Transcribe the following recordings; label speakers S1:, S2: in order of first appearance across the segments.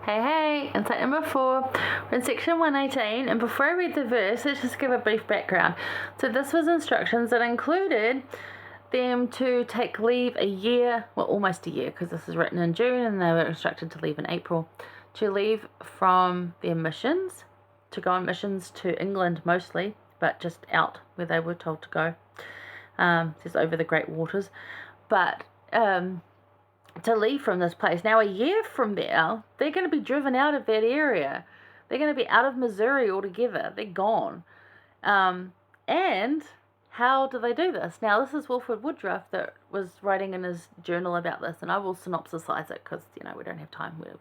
S1: Hey, insight number 4. We're in section 118, and before I read the verse, let's just give a brief background. So this was instructions that included them to take leave a year, well, almost a year, because this is written in June, and they were instructed to leave in April, to leave from their missions, to go on missions to England mostly, but just out where they were told to go, just over the Great Waters, but to leave from this place. Now, a year from now, they're going to be driven out of that area. They're going to be out of Missouri altogether. They're gone. And how do they do this? Now, this is Wilford Woodruff that was writing in his journal about this, and I will synopsisize it because, we don't have time. We'll,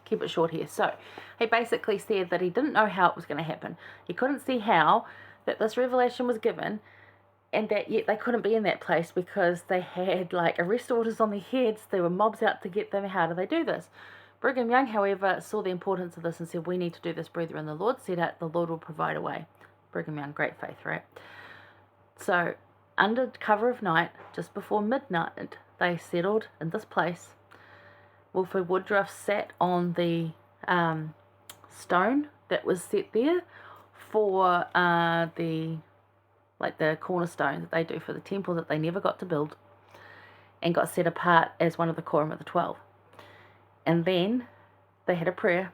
S1: keep it short here. So, he basically said that he didn't know how it was going to happen. He couldn't see how that this revelation was given, and that yet they couldn't be in that place because they had arrest orders on their heads. There were mobs out to get them. How do they do this? Brigham Young, however, saw the importance of this and said, we need to do this, brethren. The Lord said it, the Lord will provide a way. Brigham Young, great faith, right? So, under cover of night, just before midnight, they settled in this place. Wilford Woodruff sat on the stone that was set there for the cornerstone that they do for the temple that they never got to build, and got set apart as one of the quorum of the 12. And then they had a prayer,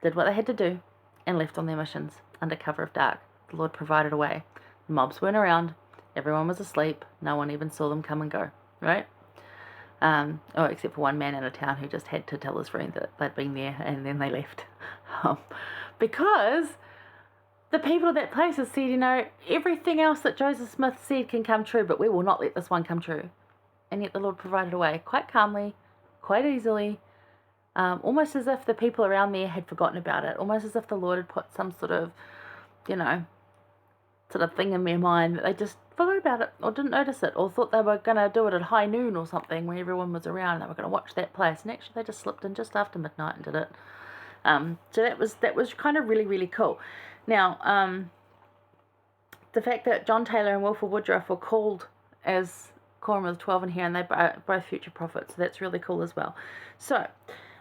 S1: did what they had to do, and left on their missions under cover of dark. The Lord provided a way. The mobs weren't around. Everyone was asleep. No one even saw them come and go, right? Except for one man in a town who just had to tell his friend that they'd been there, and then they left. Because the people of that place have said, everything else that Joseph Smith said can come true, but we will not let this one come true. And yet the Lord provided a way, quite calmly, quite easily, almost as if the people around there had forgotten about it, almost as if the Lord had put some sort of thing in their mind that they just forgot about it, or didn't notice it, or thought they were going to do it at high noon or something when everyone was around and they were going to watch that place. And actually they just slipped in just after midnight and did it. So that was kind of really, really cool. Now, the fact that John Taylor and Wilford Woodruff were called as Quorum of the 12 in here, and they both future prophets, so that's really cool as well. So,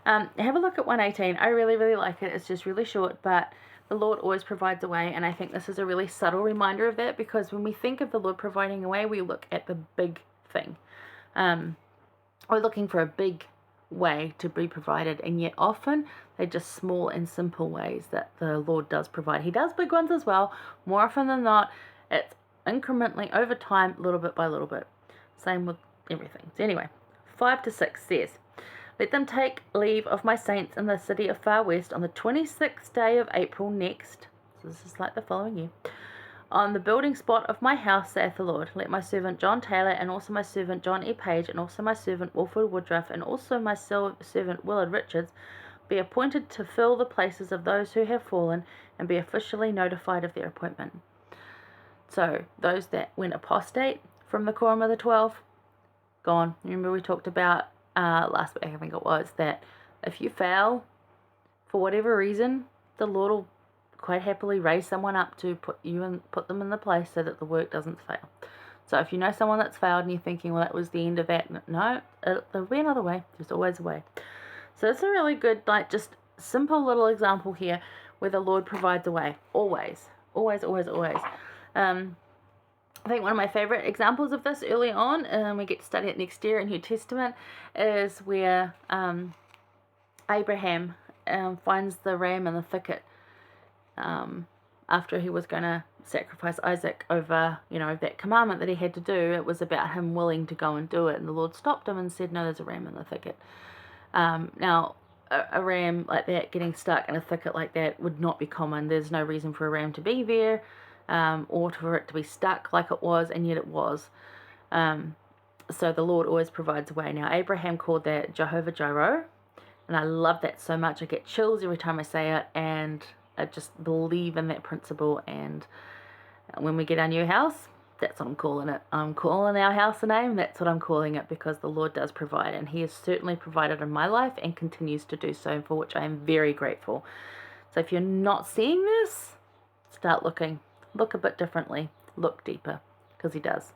S1: have a look at 118. I really, really like it. It's just really short, but the Lord always provides a way, and I think this is a really subtle reminder of that, because when we think of the Lord providing a way, we look at the big thing. We're looking for a big way to be provided, and yet often they're just small and simple ways that the Lord does provide. He does big ones as well. More often than not, it's incrementally over time, little bit by little bit. Same with everything. So anyway, 5-6 says, let them take leave of my saints in the city of Far West on the 26th day of April next. So this is like the following year. On the building spot of my house, saith the Lord, let my servant John Taylor, and also my servant John E. Page, and also my servant Wilford Woodruff, and also my servant Willard Richards, be appointed to fill the places of those who have fallen, and be officially notified of their appointment. So, those that went apostate from the Quorum of the 12, gone. Remember we talked about last week, I think it was, that if you fail, for whatever reason, the Lord will quite happily raise someone up to put them in the place so that the work doesn't fail. So if you know someone that's failed and you're thinking, well, that was the end of that, no, there'll be another way. There's always a way. So it's a really good, just simple little example here where the Lord provides a way. Always. Always, always, always. I think one of my favorite examples of this early on, and we get to study it next year in New Testament, is where Abraham finds the ram in the thicket after he was going to sacrifice Isaac over, that commandment that he had to do. It was about him willing to go and do it, and the Lord stopped him and said, no, there's a ram in the thicket. Now, a ram like that getting stuck in a thicket like that would not be common. There's no reason for a ram to be there, or for it to be stuck like it was, and yet it was. So the Lord always provides a way. Now, Abraham called that Jehovah Jireh, and I love that so much. I get chills every time I say it, and I just believe in that principle. And when we get our new house, that's what I'm calling it. I'm calling our house a name. That's what I'm calling it, because the Lord does provide, and He has certainly provided in my life and continues to do so, for which I am very grateful. So if you're not seeing this, start looking. Look a bit differently. Look deeper, because He does.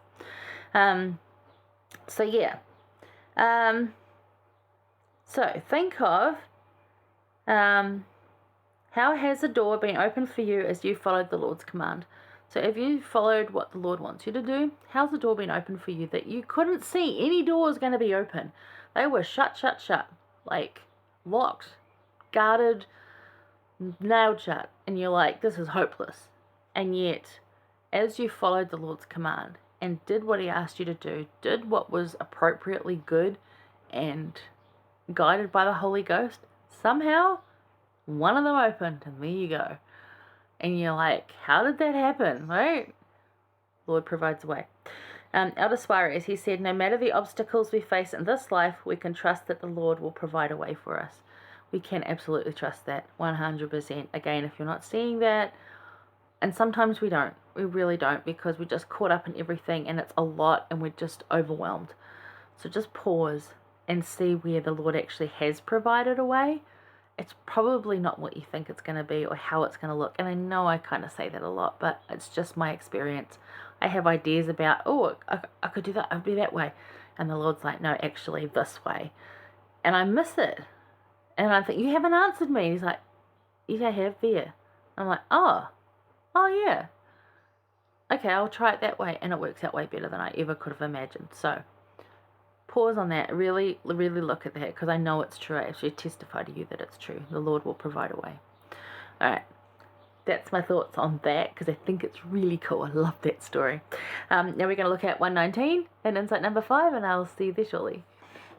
S1: So think of How has the door been opened for you as you followed the Lord's command? So if you followed what the Lord wants you to do, how's the door been open for you that you couldn't see any doors going to be open? They were shut, like locked, guarded, nailed shut. And you're like, this is hopeless. And yet, as you followed the Lord's command and did what he asked you to do, did what was appropriately good and guided by the Holy Ghost, somehow one of them opened, and there you go. And you're like, how did that happen, right? Lord provides a way. Elder Suarez, he said, no matter the obstacles we face in this life, we can trust that the Lord will provide a way for us. We can absolutely trust that, 100%. Again, if you're not seeing that, and sometimes we don't. We really don't, because we're just caught up in everything, and it's a lot, and we're just overwhelmed. So just pause and see where the Lord actually has provided a way. It's probably not what you think it's going to be or how it's going to look. And I know I kind of say that a lot, but it's just my experience. I have ideas about, oh, I could do that. I'd be that way. And the Lord's like, no, actually this way. And I miss it. And I think, you haven't answered me. He's like, yes, I have there. I'm like, oh yeah. Okay, I'll try it that way. And it works out way better than I ever could have imagined. So pause on that. Really, really look at that, because I know it's true. I actually testify to you that it's true. The Lord will provide a way. All right. That's my thoughts on that, because I think it's really cool. I love that story. Now we're going to look at 119 and insight number 5, and I'll see you there shortly.